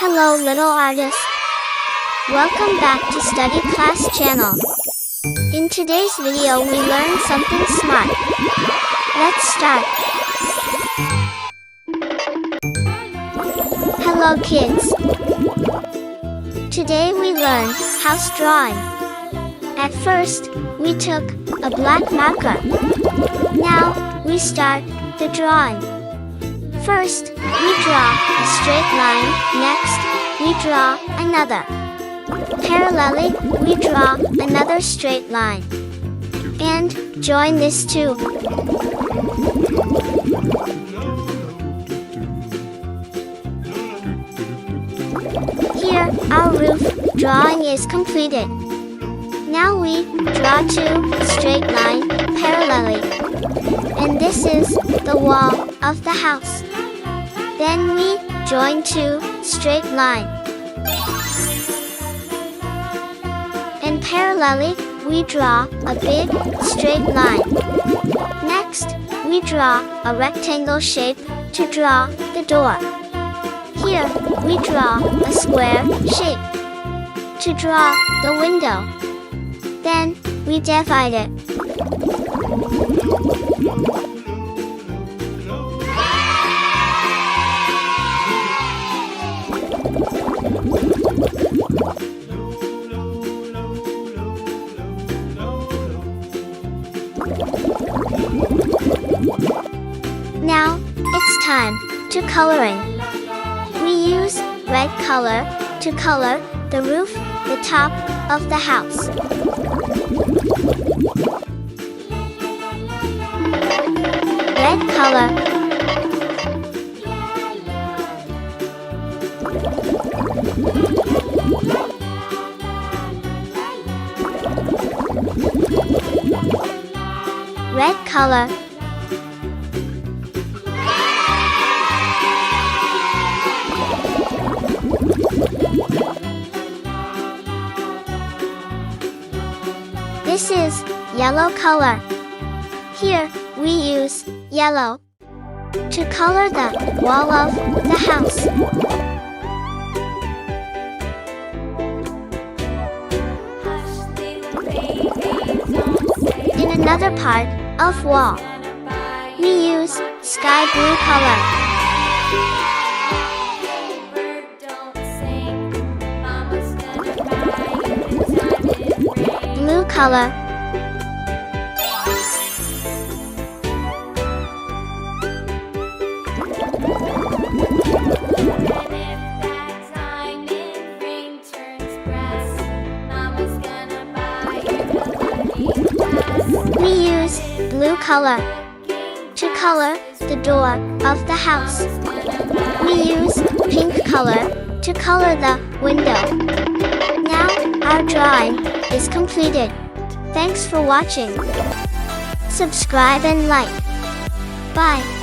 Hello little artists. Welcome back to Study Class channel. In today's video we learn something smart. Let's start. Hello kids. Today we learn house drawing. At first, we took a black marker. Now, we start the drawing. First, we draw a straight line. Next, we draw another. Parallelly, we draw another straight line. And join this too. Here, our roof drawing is completed. Now we draw two straight lines parallelly. And this is the wall of the house. Then we join two straight lines. And parallelly, we draw a big straight line. Next, we draw a rectangle shape to draw the door. Here, we draw a square shape to draw the window. Then, we divide it. Now, it's time to coloring. We use red color to color the roof, the top of the house. Red color. Red color. This is yellow color. Here, we use yellow to color the wall of the house. In another part of wall, we use sky blue color. Blue color. We use blue color to color the door of the house. We use pink color to color the window. Now our drawing is completed. Thanks for watching. Subscribe and like. Bye.